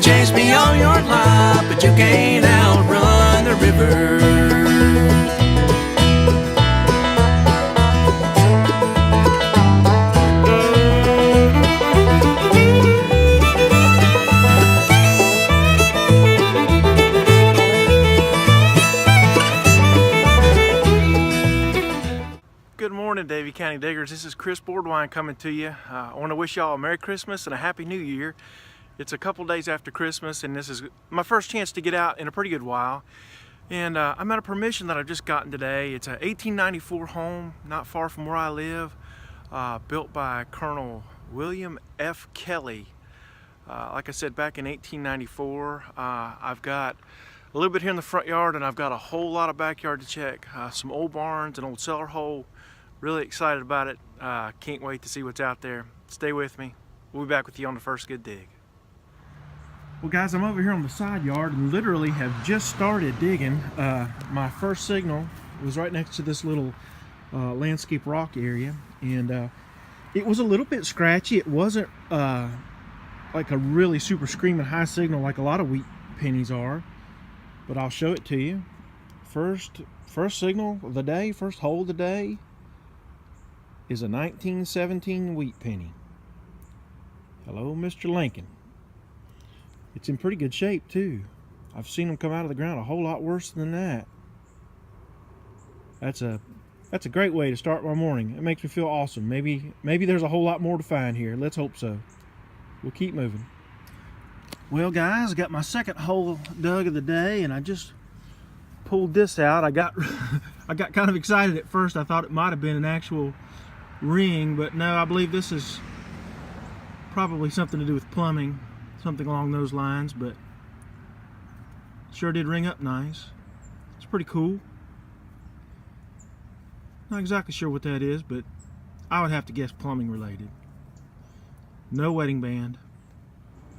chase me all your life, but you can't outrun the river. Good morning, Davie County Diggers. This is Chris Boardwine coming to you. I want to wish y'all a Merry Christmas and a Happy New Year. It's a couple days after Christmas, and this is my first chance to get out in a pretty good while. And I'm at a permission that I've just gotten today. It's a 1894 home, not far from where I live, built by Colonel William F. Kelly. Like I said, back in 1894. I've got a little bit here in the front yard, and I've got a whole lot of backyard to check. Some old barns, an old cellar hole. Really excited about it. Can't wait to see what's out there. Stay with me. We'll be back with you on the first good dig. Well guys, I'm over here on the side yard and literally have just started digging. My first signal was right next to this little landscape rock area, and it was a little bit scratchy. It wasn't like a really super screaming high signal like a lot of wheat pennies are, but I'll show it to you. First signal of the day, first hole of the day is a 1917 wheat penny. Hello, Mr. Lincoln. It's in pretty good shape too. I've seen them come out of the ground a whole lot worse than that. That's a great way to start my morning. It makes me feel awesome. Maybe there's a whole lot more to find here. Let's hope so. We'll keep moving. Well guys, I got my second hole dug of the day, and I just pulled this out. I got kind of excited at first. I thought it might have been an actual ring, but no, I believe this is probably something to do with plumbing, something along those lines, but sure did ring up nice. It's pretty cool. Not exactly sure what that is, but I would have to guess plumbing related. No wedding band.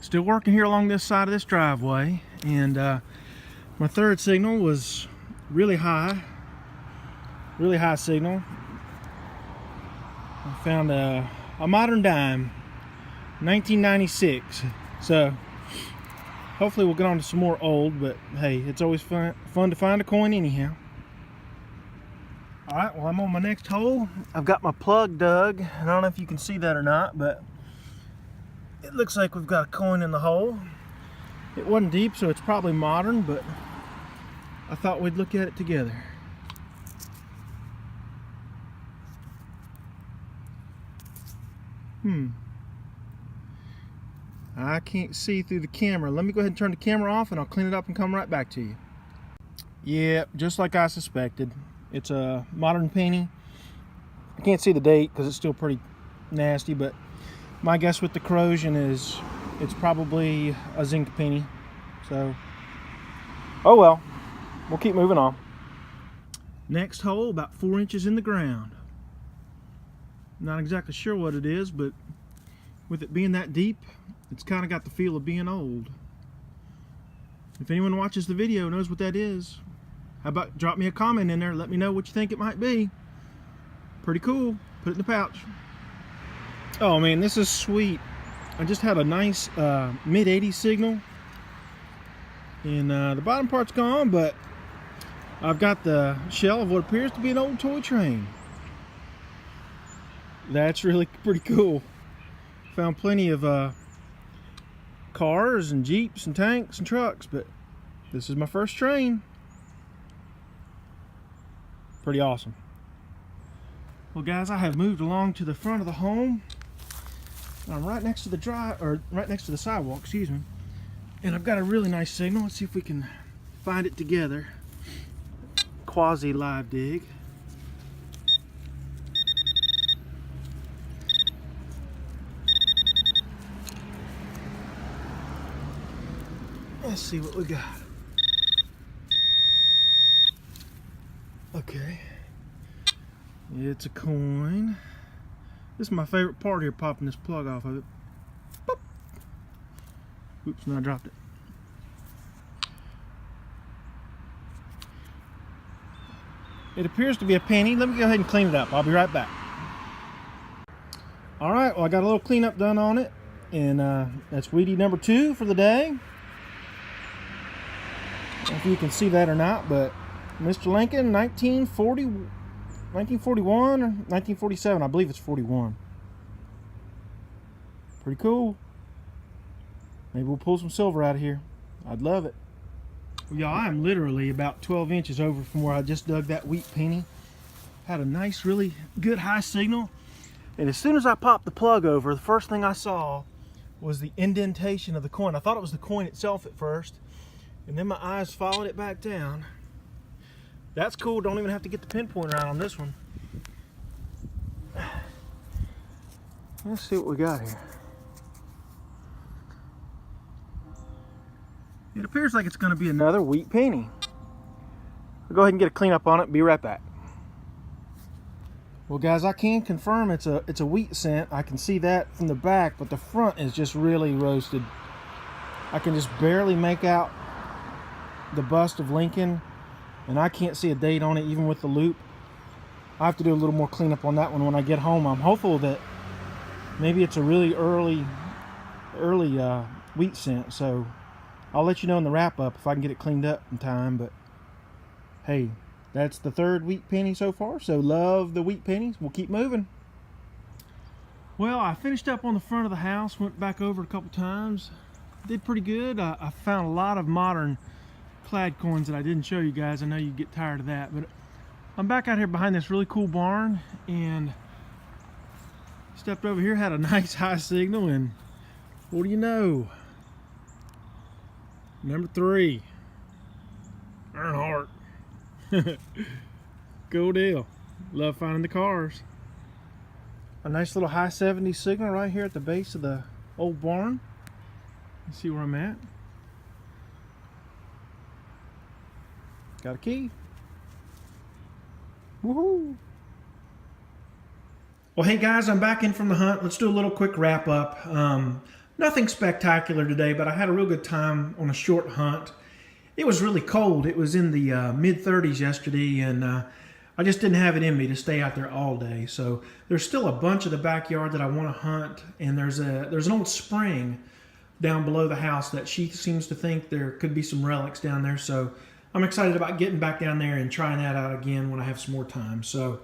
Still working here along this side of this driveway, and my third signal was really high signal. I found a modern dime, 1996. So hopefully we'll get on to some more old, but hey, it's always fun to find a coin anyhow. All right, well, I'm on my next hole. I've got my plug dug, and I don't know if you can see that or not, but it looks like we've got a coin in the hole. It wasn't deep, so it's probably modern, but I thought we'd look at it together. I can't see through the camera. Let me go ahead and turn the camera off, and I'll clean it up and come right back to you. Yeah, just like I suspected. It's a modern penny. I can't see the date because it's still pretty nasty, but my guess with the corrosion is it's probably a zinc penny. So, oh well, we'll keep moving on. Next hole, about 4 inches in the ground. Not exactly sure what it is, but with it being that deep, it's kind of got the feel of being old. If anyone watches the video knows what that is, how about drop me a comment in there, let me know what you think it might be. Pretty cool. Put it in the pouch. Oh man, this is sweet. I just had a nice mid-80s signal, and the bottom part's gone, but I've got the shell of what appears to be an old toy train. That's really pretty cool. Found plenty of cars and Jeeps and tanks and trucks, but this is my first train. Pretty awesome. Well guys, I have moved along to the front of the home. I'm right next to the sidewalk, excuse me. And I've got a really nice signal. Let's see if we can find it together. Quasi live dig. Let's see what we got. Okay. It's a coin. This is my favorite part here, popping this plug off of it. Boop. Oops, no, I dropped it. It appears to be a penny. Let me go ahead and clean it up. I'll be right back. Alright, well I got a little cleanup done on it. And that's weedy number 2 for the day. don't know if you can see that or not, but Mr. Lincoln, 1941 or 1947, I believe it's 41. Pretty cool. Maybe we'll pull some silver out of here. I'd love it. Well, y'all, I'm literally about 12 inches over from where I just dug that wheat penny. Had a nice, really good high signal. And as soon as I popped the plug over, the first thing I saw was the indentation of the coin. I thought it was the coin itself at first. And then my eyes followed it back down. That's cool. Don't even have to get the pinpointer out on this one. Let's see what we got here. It appears like it's going to be another wheat penny. We'll go ahead and get a cleanup on it. Be right back. Well, guys, I can confirm it's a wheat cent. I can see that from the back, but the front is just really roasted. I can just barely make out the bust of Lincoln, and I can't see a date on it even with the loop. I have to do a little more cleanup on that one when I get home. I'm hopeful that maybe it's a really early wheat cent, so I'll let you know in the wrap up if I can get it cleaned up in time. But hey, that's the third wheat penny so far, so love the wheat pennies. We'll keep moving. Well, I finished up on the front of the house, went back over it a couple times. Did pretty good. I found a lot of modern clad coins that I didn't show you guys. I know you get tired of that, but I'm back out here behind this really cool barn and stepped over here, had a nice high signal, and what do you know? Number 3, Earnhardt. Cool deal. Love finding the cars. A nice little high 70 signal right here at the base of the old barn. Let's see where I'm at. Got a key. Woohoo! Well, hey guys, I'm back in from the hunt. Let's do a little quick wrap up. Nothing spectacular today, but I had a real good time on a short hunt. It was really cold. It was in the mid-30s yesterday, and I just didn't have it in me to stay out there all day. So there's still a bunch of the backyard that I want to hunt, and there's an old spring down below the house that she seems to think there could be some relics down there. So I'm excited about getting back down there and trying that out again when I have some more time. So,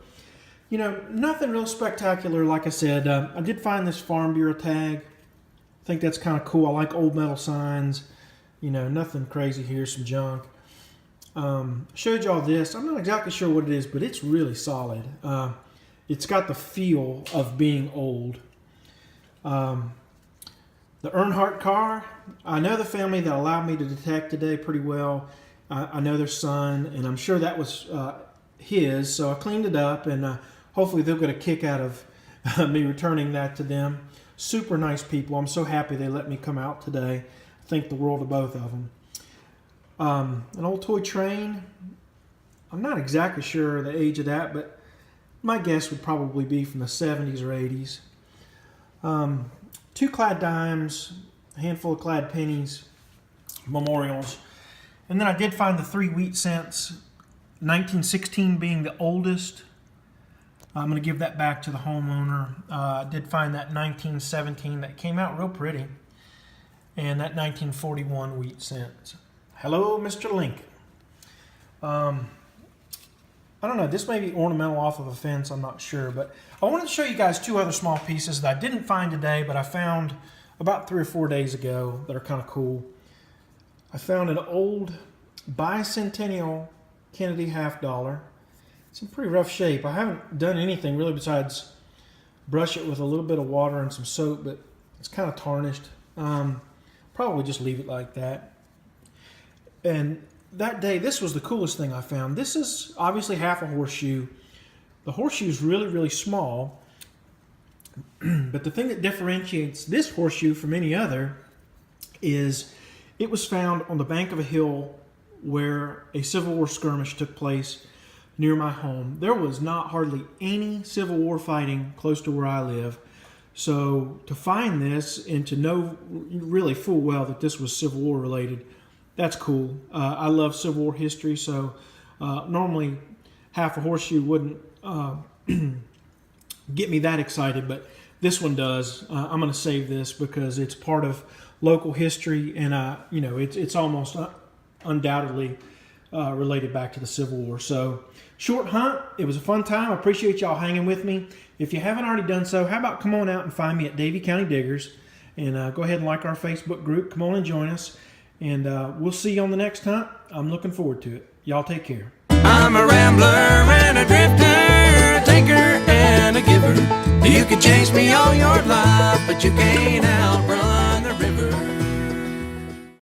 you know, nothing real spectacular. Like I said, I did find this Farm Bureau tag. I think that's kind of cool. I like old metal signs. You know, nothing crazy here, some junk. Showed y'all this. I'm not exactly sure what it is, but it's really solid. It's got the feel of being old. The Earnhardt car, I know the family that allowed me to detect today pretty well. I know their son, and I'm sure that was his, so I cleaned it up, and hopefully they'll get a kick out of me returning that to them. Super nice people. I'm so happy they let me come out today. I think the world of both of them. An old toy train. I'm not exactly sure the age of that, but my guess would probably be from the 70s or 80s. 2 clad dimes, a handful of clad pennies, memorials. And then I did find the 3 wheat cents, 1916 being the oldest. I'm going to give that back to the homeowner. I did find that 1917 that came out real pretty. And that 1941 wheat cent. Hello, Mr. Lincoln. I don't know, this may be ornamental off of a fence, I'm not sure. But I wanted to show you guys 2 other small pieces that I didn't find today, but I found about 3 or 4 days ago that are kind of cool. I found an old bicentennial Kennedy half dollar. It's in pretty rough shape. I haven't done anything really besides brush it with a little bit of water and some soap, but it's kind of tarnished. Probably just leave it like that. And that day, this was the coolest thing I found. This is obviously half a horseshoe. The horseshoe is really, really small. But the thing that differentiates this horseshoe from any other is it was found on the bank of a hill where a Civil War skirmish took place near my home. There was not hardly any Civil War fighting close to where I live. So to find this and to know really full well that this was Civil War related, that's cool. I love Civil War history, so normally half a horseshoe wouldn't get me that excited, but this one does. I'm going to save this because it's part of local history, and you know, it's almost undoubtedly related back to the Civil War. So, short hunt. It was a fun time. I appreciate y'all hanging with me. If you haven't already done so, how about come on out and find me at Davie County Diggers, and go ahead and like our Facebook group. Come on and join us, and we'll see you on the next hunt. I'm looking forward to it. Y'all take care. I'm a rambler and a drifter, a taker and a giver. You can chase me all your life, but you can't outrun